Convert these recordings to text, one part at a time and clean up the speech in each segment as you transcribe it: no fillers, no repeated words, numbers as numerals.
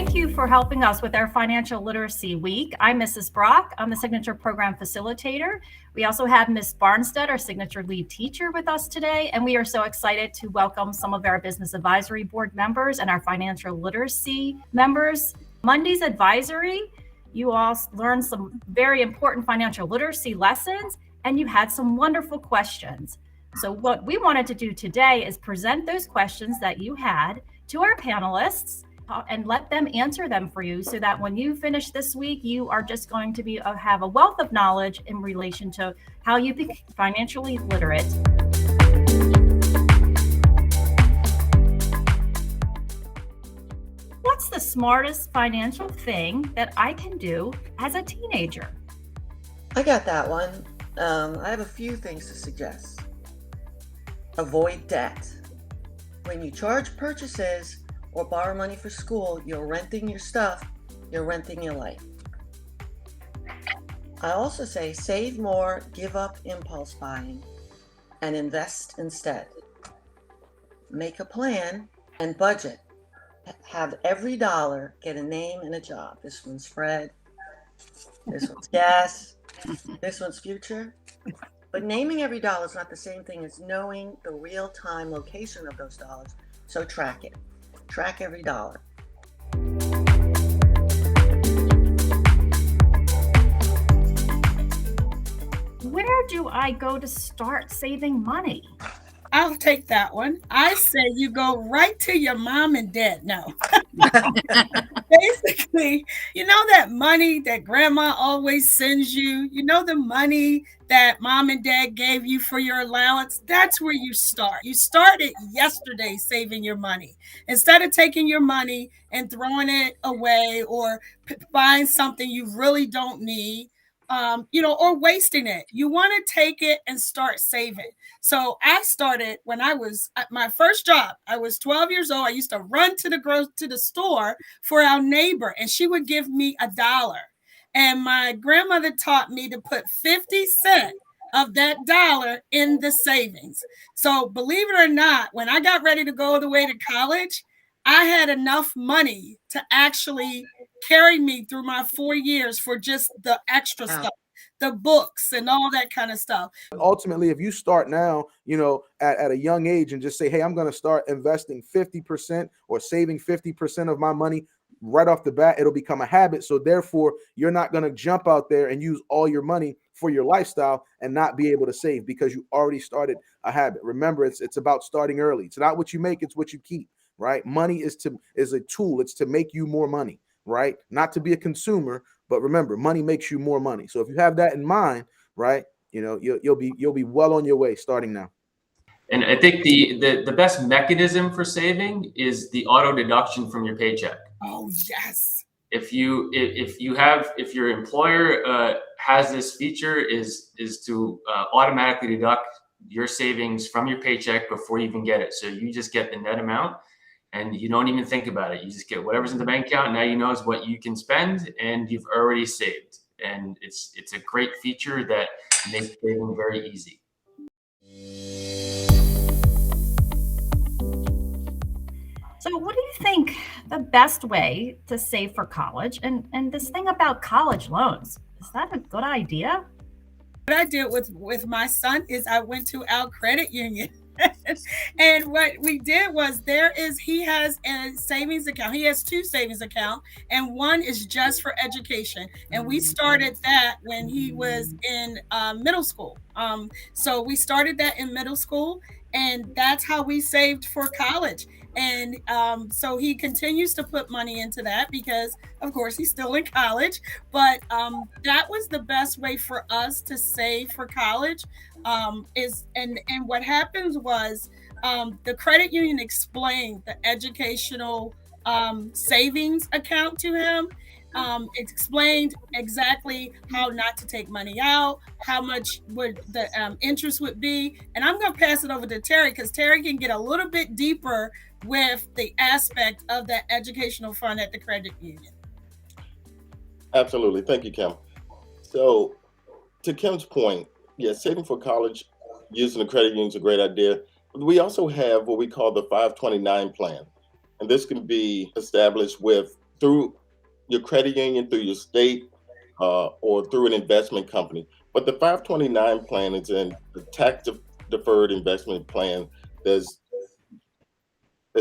Thank you for helping us with our Financial Literacy Week. I'm Mrs. Brock. I'm the Signature Program Facilitator. We also have Ms. Barnstead, our Signature Lead Teacher, with us today, and we are so excited to welcome some of our Business Advisory Board members and our Financial Literacy members. Monday's advisory, you all learned some very important financial literacy lessons, and you had some wonderful questions. So what we wanted to do today is present those questions that you had to our panelists and let them answer them for you, so that when you finish this week, you are just going to have a wealth of knowledge in relation to how you become financially literate. What's the smartest financial thing that I can do as a teenager? I got that one. I have a few things to suggest. Avoid debt. When you charge purchases or borrow money for school, you're renting your stuff, you're renting your life. I also say save more, give up impulse buying, and invest instead. Make a plan and budget. Have every dollar get a name and a job. This one's Fred, this one's gas, this one's future. But naming every dollar is not the same thing as knowing the real-time location of those dollars, so track it. Track every dollar. Where do I go to start saving money? I'll take that one. I say you go right to your mom and dad. No. Basically, you know that money that grandma always sends you? You know the money that mom and dad gave you for your allowance? That's where you start. You started yesterday saving your money. Instead of taking your money and throwing it away or buying something you really don't need, or wasting it. You want to take it and start saving. So I started when I was at my first job. I was 12 years old. I used to run to the store for our neighbor, and she would give me $1. And my grandmother taught me to put 50 cents of that dollar in the savings. So believe it or not, when I got ready to go the way to college, I had enough money to actually carry me through my 4 years for just the extra stuff, the books and all that kind of stuff. Ultimately, if you start now, at a young age and just say, hey, I'm going to start investing 50% or saving 50% of my money right off the bat, it'll become a habit. So therefore, you're not going to jump out there and use all your money for your lifestyle and not be able to save because you already started a habit. Remember, it's about starting early. It's not what you make, it's what you keep, right? Money is a tool. It's to make you more money. Right? Not to be a consumer, but remember, money makes you more money. So if you have that in mind, right, you'll be well on your way starting now. And I think the best mechanism for saving is the auto deduction from your paycheck. Oh yes. If your employer has this feature is to automatically deduct your savings from your paycheck before you even get it. So you just get the net amount. And you don't even think about it. You just get whatever's in the bank account. Now you know is what you can spend, and you've already saved. And it's a great feature that makes saving very easy. So what do you think the best way to save for college? And this thing about college loans, is that a good idea? What I did with my son is I went to our credit union. And what we did was he has a savings account. He has 2 savings accounts, and one is just for education. And we started that when he was in middle school. So we started that in middle school, and that's how we saved for college. And so he continues to put money into that because, of course, he's still in college. But that was the best way for us to save for college. And what happens was the credit union explained the educational savings account to him. It explained exactly how not to take money out, how much would the interest would be. And I'm going to pass it over to Terry because Terry can get a little bit deeper with the aspect of that educational fund at the credit union. Absolutely. Thank you, Kim. So to Kim's point, yes, saving for college using the credit union is a great idea. But we also have what we call the 529 plan. And this can be established with through your credit union, through your state, or through an investment company. But the 529 plan is in the tax deferred investment plan that's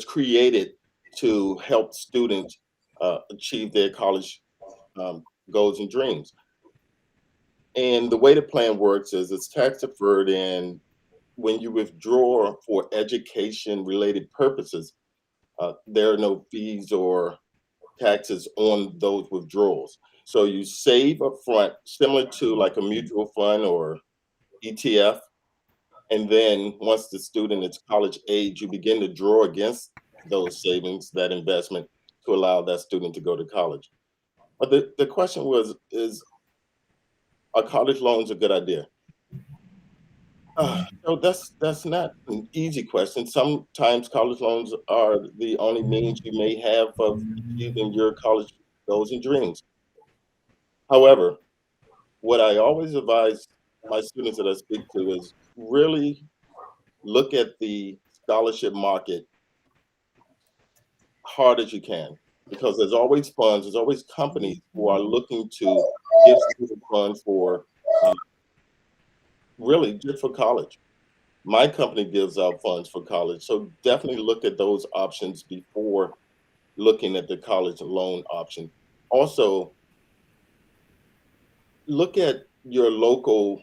created to help students achieve their college goals and dreams. And the way the plan works is it's tax deferred, and when you withdraw for education related purposes, there are no fees or taxes on those withdrawals. So you save up front, similar to like a mutual fund or ETF. And then once the student is college age, you begin to draw against those savings, that investment, to allow that student to go to college. But the question was, are college loans a good idea? So that's not an easy question. Sometimes college loans are the only means you may have of achieving your college goals and dreams. However, what I always advise my students that I speak to is really look at the scholarship market hard as you can, because there's always funds, there's always companies who are looking to give student funds for really just for college. My company gives out funds for college, so definitely look at those options before looking at the college loan option. Also, look at your local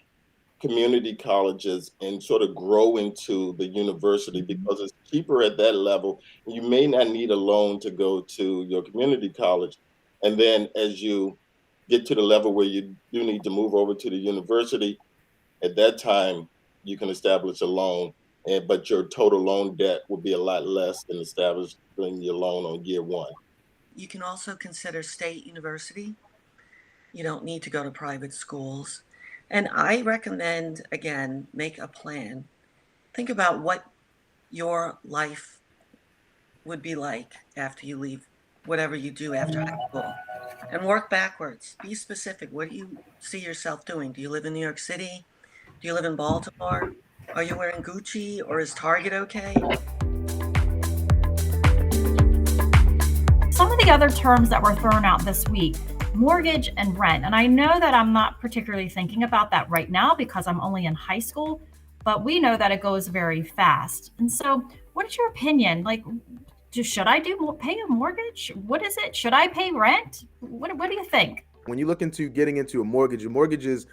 community colleges and sort of grow into the university, because it's cheaper at that level. You may not need a loan to go to your community college. And then as you get to the level where you do need to move over to the university, at that time, you can establish a loan, but your total loan debt will be a lot less than establishing your loan on year one. You can also consider state university. You don't need to go to private schools. And I recommend, again, make a plan. Think about what your life would be like after you leave whatever you do after high school, and work backwards. Be specific. What do you see yourself doing? Do you live in New York City? Do you live in Baltimore? Are you wearing Gucci, or is Target okay? Some of the other terms that were thrown out this week: mortgage and rent. And I know that I'm not particularly thinking about that right now because I'm only in high school, but we know that it goes very fast. And so what is your opinion? Like, should I pay a mortgage? What is it? Should I pay rent? What do you think? When you look into getting into a mortgage is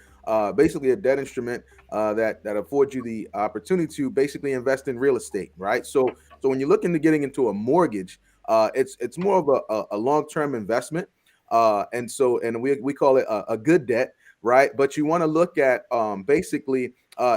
basically a debt instrument that affords you the opportunity to basically invest in real estate, right? So when you look into getting into a mortgage, it's more of a long-term investment. And we call it a good debt, right? But you want to look at basically,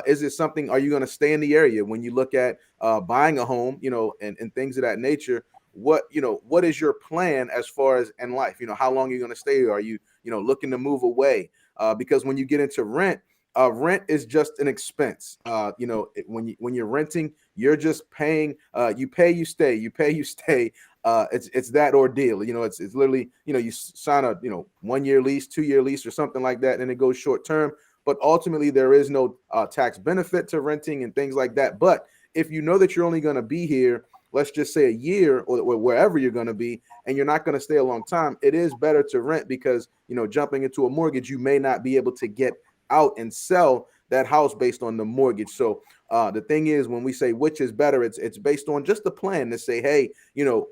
is it something, are you going to stay in the area? When you look at buying a home, and things of that nature, what is your plan as far as in life? How long are you going to stay? Are you, looking to move away? Because when you get into rent, rent is just an expense. When you're renting, you're just paying, you pay, you stay, you pay, you stay. It's that ordeal. It's literally, you sign a 1 year lease, 2 year lease, or something like that, and it goes short term. But ultimately, there is no tax benefit to renting and things like that. But if you know that you're only going to be here, let's just say a year, or wherever you're going to be, and you're not going to stay a long time, it is better to rent, because jumping into a mortgage, you may not be able to get out and sell that house based on the mortgage. So the thing is, when we say which is better, it's based on just the plan to say, hey,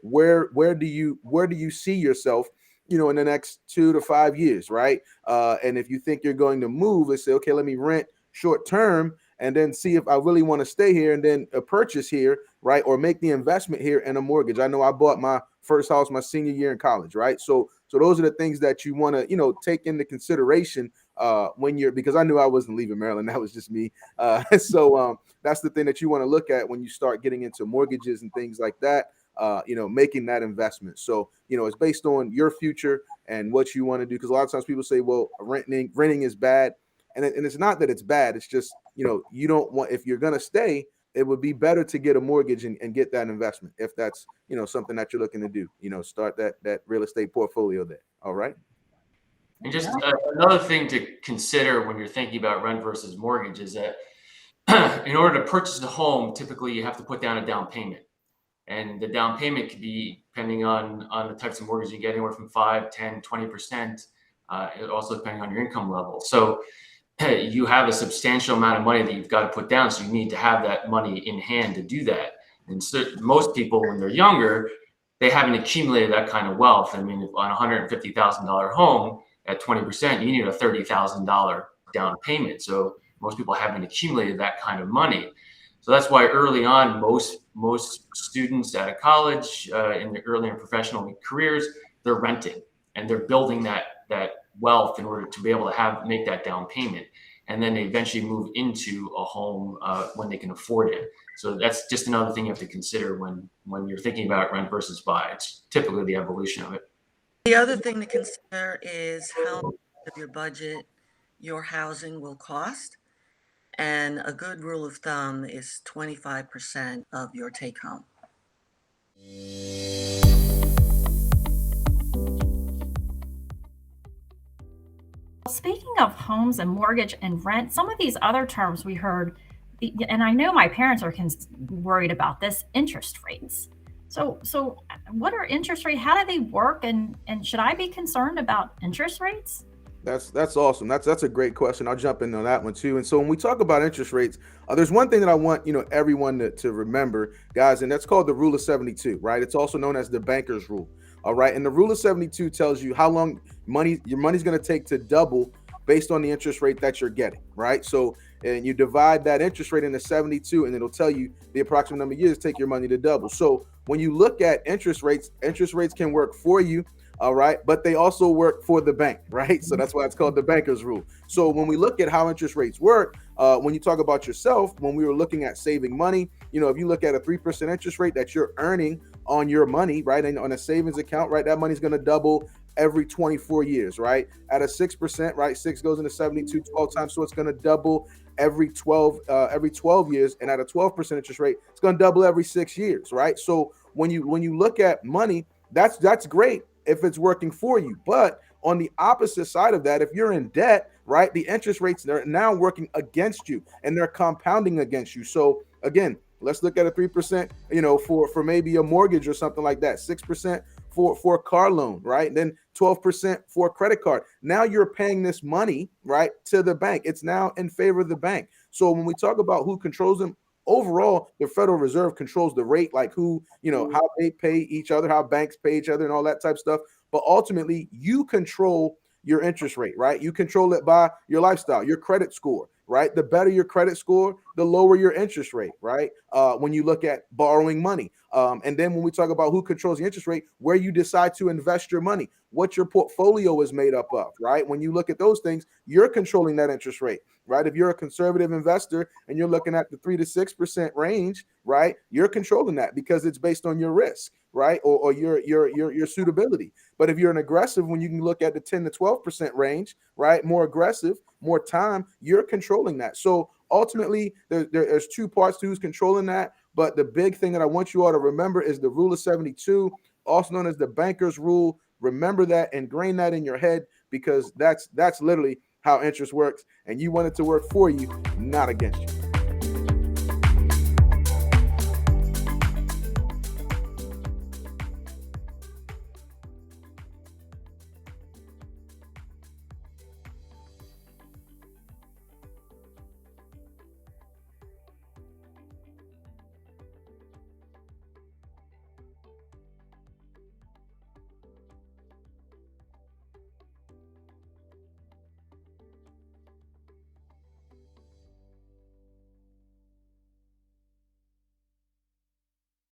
where do you see yourself, in the next 2 to 5 years, right? And if you think you're going to move, let's say, okay, let me rent short term, and then see if I really want to stay here, and then purchase here, right? Or make the investment here in a mortgage. I know I bought my first house my senior year in college, right? So those are the things that you want to, take into consideration because I knew I wasn't leaving Maryland. That was just me. So that's the thing that you want to look at when you start getting into mortgages and things like that, making that investment. So, it's based on your future and what you want to do. Because a lot of times people say, well, renting is bad. And it's not that it's bad. It's just, you don't want, if you're going to stay, it would be better to get a mortgage and get that investment. If that's, something that you're looking to do, start that real estate portfolio there. All right. And just another thing to consider when you're thinking about rent versus mortgage is that in order to purchase a home, typically you have to put down a down payment. And the down payment could be, depending on the types of mortgage you get, anywhere from 5, 10, 20%. It also depending on your income level. So you have a substantial amount of money that you've got to put down. So you need to have that money in hand to do that. And so most people, when they're younger, they haven't accumulated that kind of wealth. I mean, on a $150,000 home at 20%, you need a $30,000 down payment. So most people haven't accumulated that kind of money. So that's why early on, most students out of college, in the early and professional careers, they're renting and they're building that wealth in order to be able to make that down payment. And then they eventually move into a home when they can afford it. So that's just another thing you have to consider when you're thinking about rent versus buy. It's typically the evolution of it. The other thing to consider is how much of your budget your housing will cost. And a good rule of thumb is 25% of your take home. Speaking of homes and mortgage and rent, some of these other terms we heard, and I know my parents are worried about this, interest rates. So what are interest rates? How do they work? And should I be concerned about interest rates? That's awesome. That's a great question. I'll jump in on that one too. And so when we talk about interest rates, there's one thing that I want everyone to remember, guys, and that's called the rule of 72, right? It's also known as the banker's rule. All right. And the rule of 72 tells you how long your money's going to take to double based on the interest rate that you're getting, right? So, and you divide that interest rate into 72, and it'll tell you the approximate number of years to take your money to double. So when you look at interest rates can work for you. All right. But they also work for the bank, right? So that's why it's called the banker's rule. So when we look at how interest rates work, when you talk about yourself, when we were looking at saving money, if you look at a 3% interest rate that you're earning on your money, right, and on a savings account, right, that money's going to double every 24 years, right? At a 6%, right, 6 goes into 72 12 times, so it's going to double every 12 years, and at a 12% interest rate, it's going to double every 6 years, right? So when you look at money, that's great if it's working for you. But on the opposite side of that, if you're in debt, right, the interest rates, they're now working against you and they're compounding against you. So again, let's look at a 3%, for maybe a mortgage or something like that, 6% for a car loan, right? And then 12% for a credit card. Now you're paying this money, right, to the bank. It's now in favor of the bank. So when we talk about who controls them, overall, the Federal Reserve controls the rate, like who, how they pay each other, how banks pay each other and all that type of stuff. But ultimately, you control your interest rate, right? You control it by your lifestyle, your credit score, right? The better your credit score, the lower your interest rate, right? When you look at borrowing money. And then when we talk about who controls the interest rate, where you decide to invest your money, what your portfolio is made up of, right? When you look at those things, you're controlling that interest rate, right? If you're a conservative investor and you're looking at the 3 to 6% range, right? You're controlling that because it's based on your risk, right? Or your suitability. But if you're an aggressive, when you can look at the 10 to 12% range, right? More aggressive, more time, you're controlling that. So ultimately, there's two parts to who's controlling that. But the big thing that I want you all to remember is the rule of 72, also known as the banker's rule. Remember that, ingrain that in your head, because that's literally how interest works. And you want it to work for you, not against you.